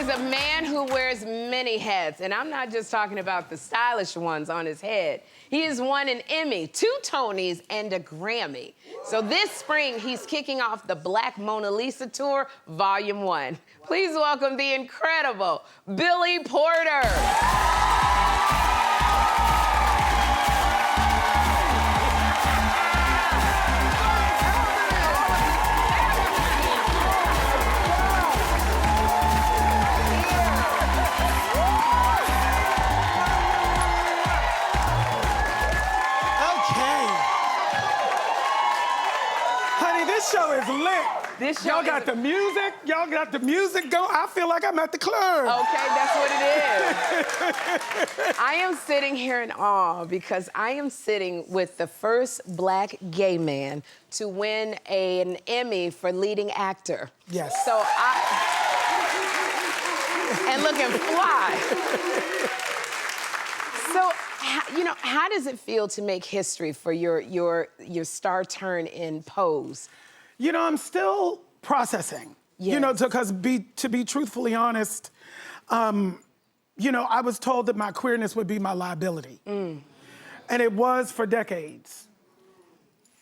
is a man who wears many hats, and I'm not just talking about the stylish ones on his head. He has won an Emmy, 2 Tonys, and a Grammy. So this spring, he's kicking off the Black Mona Lisa Tour, Volume 1. Please welcome the incredible Billy Porter. This show is lit. Y'all got the music. Y'all got the music going. I feel like I'm at the club. Okay, that's what it is. I am sitting here in awe because I am sitting with the first Black gay man to win an Emmy for leading actor. Yes. So and looking fly. So, how does it feel to make history for your star turn in Pose? I'm still processing. Yes. Because to be truthfully honest, I was told that my queerness would be my liability. And it was for decades.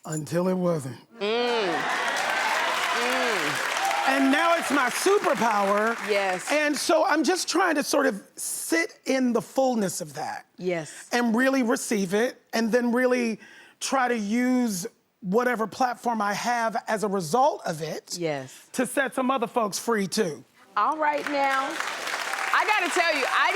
Until it wasn't. And now it's my superpower. Yes. And so I'm just trying to sort of sit in the fullness of that. Yes. And really receive it, and then really try to use whatever platform I have as a result of it. Yes. To set some other folks free too. All right now, I gotta tell you, I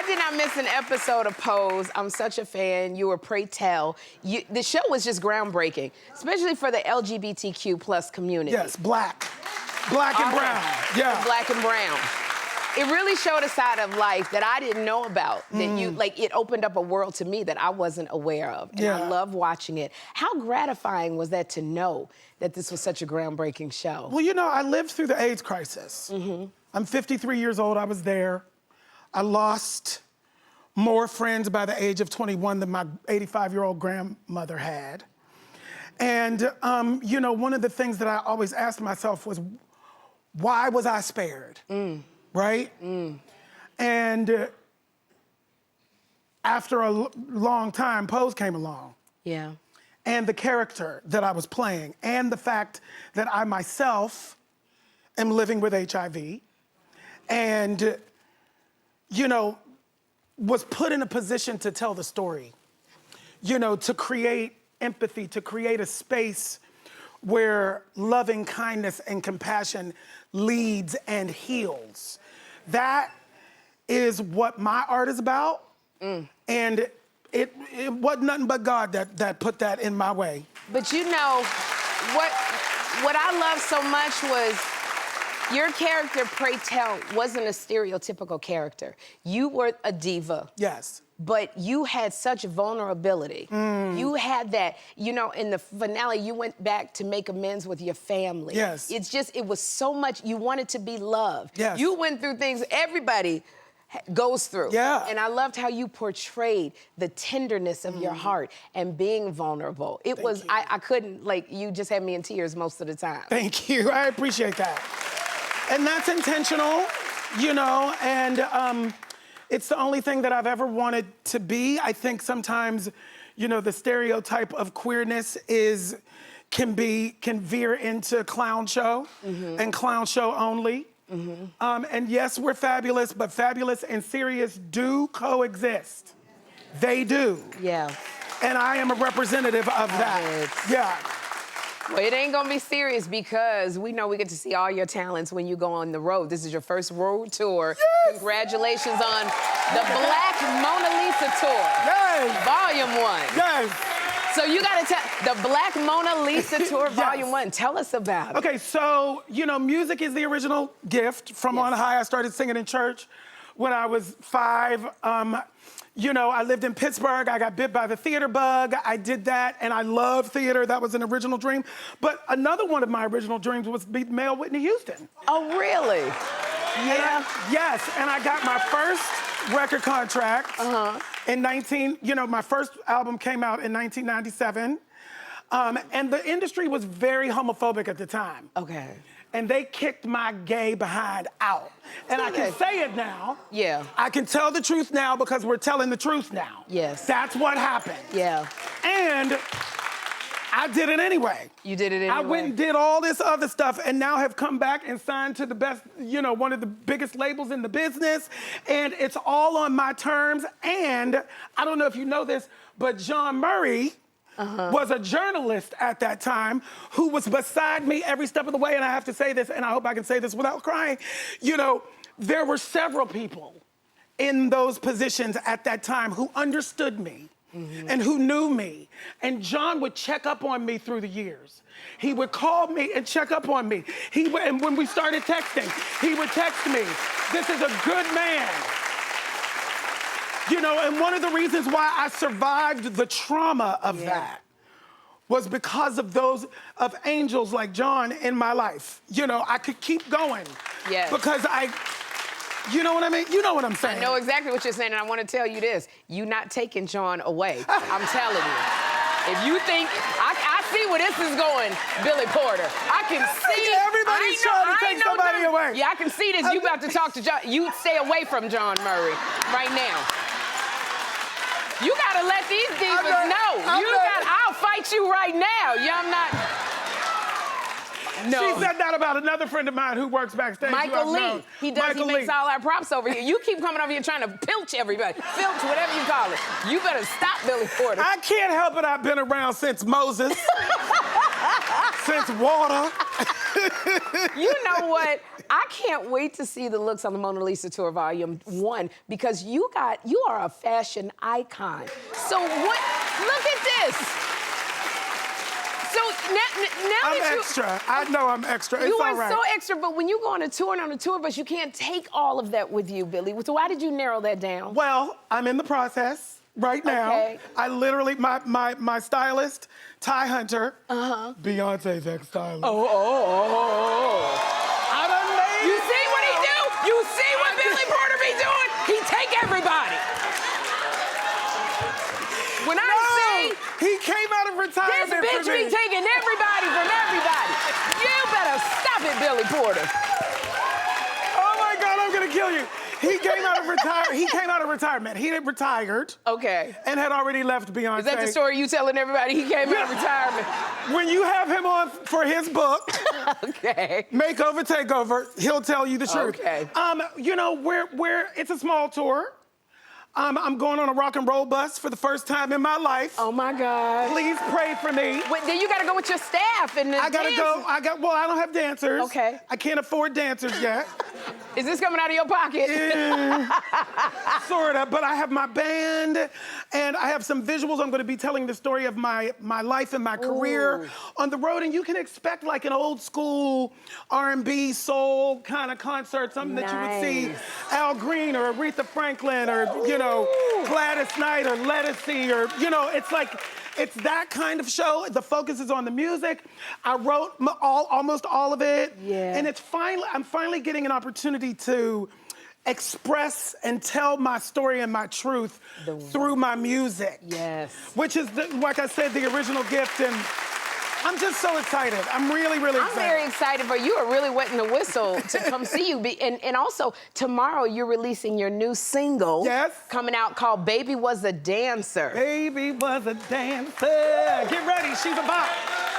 did not miss an episode of Pose. I'm such a fan. You were Pray Tell. The show was just groundbreaking, especially for the LGBTQ plus community. Yes, black and brown. Yeah. Black and brown. It really showed a side of life that I didn't know about. That it opened up a world to me that I wasn't aware of. And I love watching it. How gratifying was that to know that this was such a groundbreaking show? Well, I lived through the AIDS crisis. I'm 53 years old, I was there. I lost more friends by the age of 21 than my 85-year-old grandmother had. And, one of the things that I always asked myself was, why was I spared? Right? And after a long time, Pose came along. Yeah. And the character that I was playing, and the fact that I myself am living with HIV, and, was put in a position to tell the story, to create empathy, to create a space where loving kindness and compassion leads and heals. That is what my art is about. And it wasn't nothing but God that put that in my way. But what I loved so much was your character, Pray Tell, wasn't a stereotypical character. You were a diva. Yes. But you had such vulnerability. You had that, in the finale, you went back to make amends with your family. Yes. It was so much, you wanted to be loved. Yes. You went through things everybody goes through. Yeah. And I loved how you portrayed the tenderness of your heart and being vulnerable. I couldn't, you just had me in tears most of the time. Thank you, I appreciate that. And that's intentional, and it's the only thing that I've ever wanted to be. I think sometimes, the stereotype of queerness can veer into clown show and clown show only. And yes, we're fabulous, but fabulous and serious do coexist. They do. Yeah. And I am a representative of that. Yeah. Well, it ain't gonna be serious because we know we get to see all your talents when you go on the road. This is your first road tour. Yes! Congratulations on the Black Mona Lisa Tour. Yes! Volume 1. Yes! So you gotta tell, the Black Mona Lisa Tour, Volume 1. Tell us about it. Okay, so, music is the original gift. From on high, I started singing in church when I was 5. I lived in Pittsburgh. I got bit by the theater bug. I did that, and I love theater. That was an original dream. But another one of my original dreams was to be male Whitney Houston. Oh, really? Yeah. Yes, and I got my first record contract in my first album came out in 1997. And the industry was very homophobic at the time. Okay. and they kicked my gay behind out. And I can say it now. Yeah. I can tell the truth now because we're telling the truth now. Yes. That's what happened. Yeah. And I did it anyway. You did it anyway. I went and did all this other stuff and now have come back and signed to the best, one of the biggest labels in the business. And it's all on my terms. And I don't know if you know this, but John Murray was a journalist at that time who was beside me every step of the way. And I have to say this, and I hope I can say this without crying. There were several people in those positions at that time who understood me. And who knew me. And John would check up on me through the years. He would call me and check up on me. And when we started texting, he would text me, "This is a good man." And one of the reasons why I survived the trauma of that was because of of angels like John in my life. I could keep going. Yes. Because you know what I mean? You know what I'm saying. I know exactly what you're saying, and I want to tell you this. You're not taking John away. I'm telling you. If you think, I see where this is going, Billy Porter. I can see. Everybody's trying to take somebody away. Yeah, I can see this. You about to talk to John. You stay away from John Murray right now. You got to let these divas know. I'll fight you right now. I'm not. No. She said that about another friend of mine who works backstage. Michael Lee. He makes all our props over here. You keep coming over here trying to pilch everybody. Filch, whatever you call it. You better stop, Billy Porter. I can't help it. I've been around since Moses. Since water. You know what? I can't wait to see the looks on the Mona Lisa Tour Volume 1 because you are a fashion icon. So what? Look at this. So now I'm that extra. I know I'm extra. It's you all are right. so extra, but when you go on a tour and on a tour bus, you can't take all of that with you, Billy. So why did you narrow that down? Well, I'm in the process right now. Okay. I literally, my stylist, Ty Hunter, Beyonce's ex-stylist. I done made You see what he do? You see what Billy Porter be doing? He take everybody. When I say he came out of retirement this bitch for me. be taking everybody from everybody, you better stop it, Billy Porter. Oh my God, I'm gonna kill you. He came out of retirement. He had retired. Okay. And had already left Beyonce. Is that the story you telling everybody? He came out of retirement. When you have him on for his book, okay, Makeover Takeover, he'll tell you the truth. Okay. It's a small tour. I'm going on a rock and roll bus for the first time in my life. Oh my God. Please pray for me. Wait, then you gotta go with your staff and I gotta go. I don't have dancers. Okay. I can't afford dancers yet. Is this coming out of your pocket? Sorta, but I have my band and I have some visuals. I'm gonna be telling the story of my life and my career on the road, and you can expect like an old school R&B soul kind of concert, something that you would see Al Green or Aretha Franklin or, Gladys Knight or Lettucey or, it's that kind of show. The focus is on the music. I wrote almost all of it. Yeah. And I'm finally getting an opportunity to express and tell my story and my truth through my music. Yes. Which is, like I said, the original gift. And I'm just so excited. I'm really, really excited. I'm very excited for you. Are really wetting the whistle to come see you. And also, tomorrow you're releasing your new single. Yes. Coming out called Baby Was a Dancer. Baby was a dancer. Get ready, she's a bop.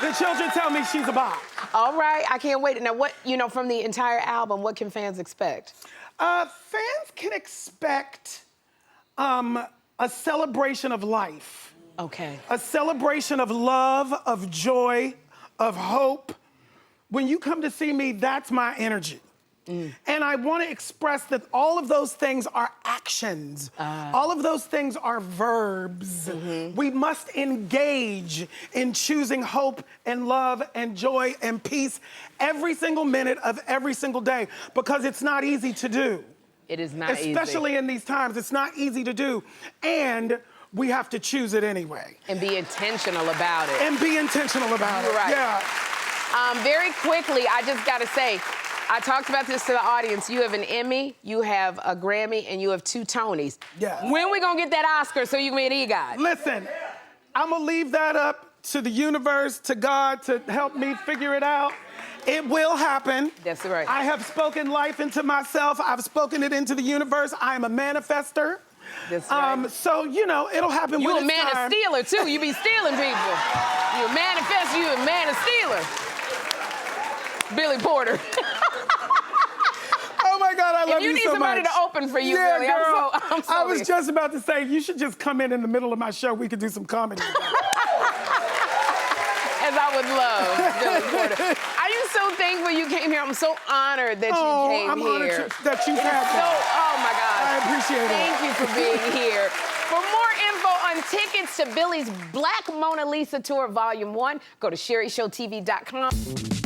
The children tell me she's a bop. All right, I can't wait. Now, from the entire album, what can fans expect? Fans can expect a celebration of life. Okay. A celebration of love, of joy, of hope. When you come to see me, that's my energy. And I want to express that all of those things are actions. All of those things are verbs. We must engage in choosing hope and love and joy and peace every single minute of every single day, because it's not easy to do. It is not easy. Especially in these times, it's not easy to do. And we have to choose it anyway. And be intentional about it. And be intentional about it. Right. Yeah. Very quickly, I just got to say, I talked about this to the audience. You have an Emmy, you have a Grammy, and you have 2 Tonys. Yeah. When we gonna get that Oscar so you can be an EGOT? Listen, I'm gonna leave that up to the universe, to God, to help me figure it out. It will happen. That's right. I have spoken life into myself. I've spoken it into the universe. I am a manifester. That's right. So, you know, it'll happen You when a it's man time. of stealer, too. You be stealing people. You a manifester, you a man of stealer. Billy Porter. Oh my God, I love you so much. If you need somebody to open for you, yeah, Billy, girl, I'm so I was just about to say, you should just come in the middle of my show. We could do some comedy. As I would love, Billy Porter. Are you so thankful you came here? I'm so honored that you came I'm here. honored that you've had that. Oh my gosh. I appreciate it. Thank you for being here. For more info on tickets to Billy's Black Mona Lisa Tour Volume 1, go to SherriShowTV.com.